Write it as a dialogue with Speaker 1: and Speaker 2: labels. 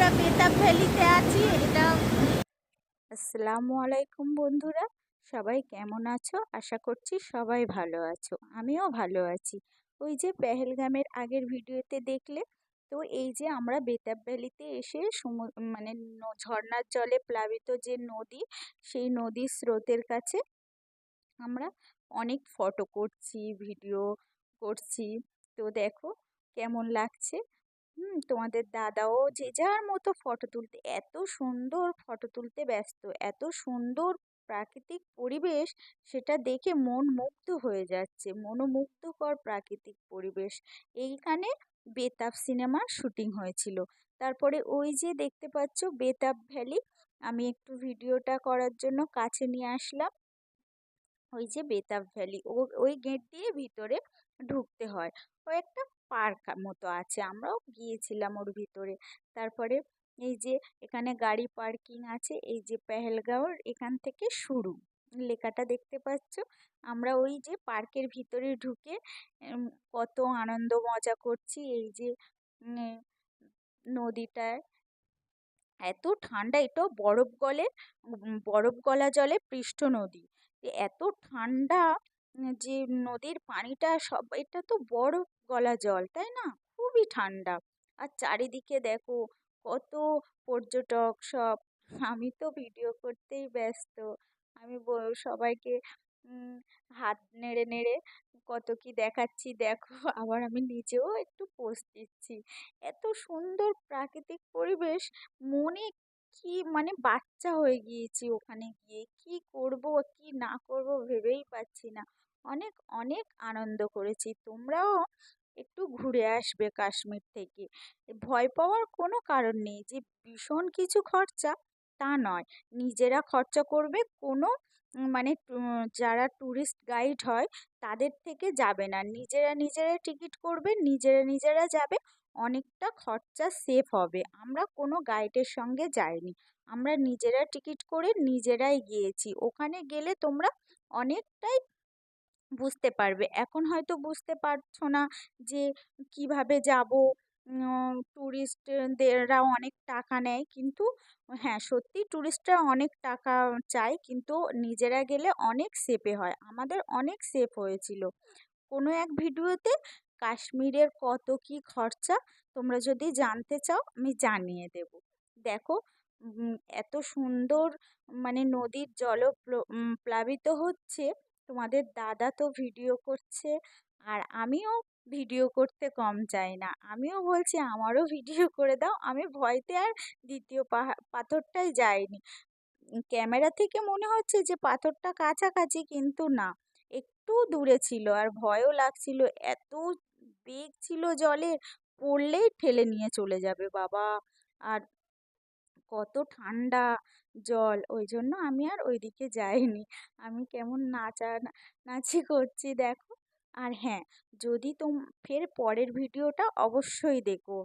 Speaker 1: আমরা বেতাব ভ্যালিতে আছি। এটা আসসালামু আলাইকুম বন্ধুরা, সবাই কেমন আছো? আশা করছি সবাই ভালো আছো, আমিও ভালো আছি। ওই যে পেহেলগামের আগের ভিডিওতে দেখলে তো, এই যে আমরা বেতাব ভ্যালিতে এসে মানে ঝর্ণার জলে প্লাবিত যে নদী, সেই নদীর স্রোতের কাছে আমরা অনেক ফটো করছি, ভিডিও করছি। তো দেখো কেমন লাগছে। তোমাদের দাদাও যে যার মতো ফটো তুলতে, এত সুন্দর ফটো তুলতে ব্যস্ত, এত সুন্দর প্রাকৃতিক পরিবেশ, সেটা দেখে মন মুগ্ধ হয়ে যাচ্ছে। মনোমুগ্ধকর প্রাকৃতিক পরিবেশ। এইখানে বেতাব সিনেমার শুটিং হয়েছিল। তারপরে ওই যে দেখতে পাচ্ছ বেতাব ভ্যালি, আমি একটু ভিডিওটা করার জন্য কাছে নিয়ে আসলাম। ওই যে বেতাব ভ্যালি, ওই গেট দিয়ে ভিতরে ঢুকতে হয়। ও একটা পার্ক মতো আছে, আমরাও গিয়েছিলাম ওর ভিতরে। তারপরে এই যে এখানে গাড়ি পার্কিং আছে, এই যে পেহেলগাঁওর এখান থেকে শুরু লেখাটা দেখতে পাচ্ছ। আমরা ওই যে পার্কের ভিতরে ঢুকে উম, কত আনন্দ মজা করছি। এই যে উম, নদীটায় এত ঠান্ডা, এটাও বরফ গলা জলে পৃষ্ঠ নদী। এত ঠান্ডা যে নদীর পানিটা, সব এটা তো বরফ গলা জল, তাই না? খুবই ঠান্ডা। আর চারিদিকে দেখো কত পর্যটক সব। আমি তো ভিডিও করতেই ব্যস্ত। আমি সবাইকে উম, হাত নেড়ে নেড়ে কত কি দেখাচ্ছি দেখো। আবার আমি নিজেও একটু পোস্ট দিচ্ছি। এত সুন্দর প্রাকৃতিক পরিবেশ, মনে কি মানে বাচ্চা হয়ে গিয়েছি ওখানে গিয়ে। কি করব কি না করব ভেবেই পাচ্ছি না। অনেক অনেক আনন্দ করেছি। তোমরাও একটু ঘুরে আসবে কাশ্মীর থেকে। ভয় পাওয়ার কোনো কারণ নেই যে ভীষণ কিছু খরচা, তা নয়। নিজেরা খরচা করবে, কোনো যারা ট্যুরিস্ট গাইড হয় তাদের থেকে যাবে না, নিজেরা নিজেরা টিকিট করবে, নিজেরা নিজেরা যাবে। অনেকটা খরচা সেভ হবে। আমরা কোনো গাইডের সঙ্গে যাইনি, আমরা নিজেরা টিকিট করে নিজেরাই গিয়েছি। ওখানে গেলে তোমরা অনেকটাই বুঝতে পারবে। এখন হয়তো বুঝতে পারছো না যে কিভাবে যাব। ট্যুরিস্টদেররা অনেক টাকা নেয়, কিন্তু হ্যাঁ সত্যি ট্যুরিস্টরা অনেক টাকা চায়, কিন্তু নিজেরা গেলে অনেক সেফে হয়। আমাদের অনেক সেফ হয়েছিল। কোনো এক ভিডিওতে কাশ্মীরের কত কি খরচা তোমরা যদি জানতে চাও আমি জানিয়ে দেব। দেখো এত সুন্দর নদীর প্লাবিত হচ্ছে। তোমাদের দাদা তো ভিডিও করছে, আর আমিও ভিডিও করতে কম চাই না। আমিও বলছি আমারও ভিডিও করে দাও। আমি ভয়তে আর দ্বিতীয় পাথরটাই যাইনি। ক্যামেরা থেকে মনে হচ্ছে যে পাথরটা কাছাকাছি, কিন্তু না, একটু দূরে ছিল। আর ভয়ও লাগছিল, এত বেগ ছিল জলে, পড়লেই ঠেলে নিয়ে চলে যাবে বাবা। আর কত ঠান্ডা জল, ওই জন্য আমি আর ওইদিকে যাইনি। আমি কেমন নাচি করছি দেখো। আর হ্যাঁ, যদি ফের পরের ভিডিওটা অবশ্যই দেখো।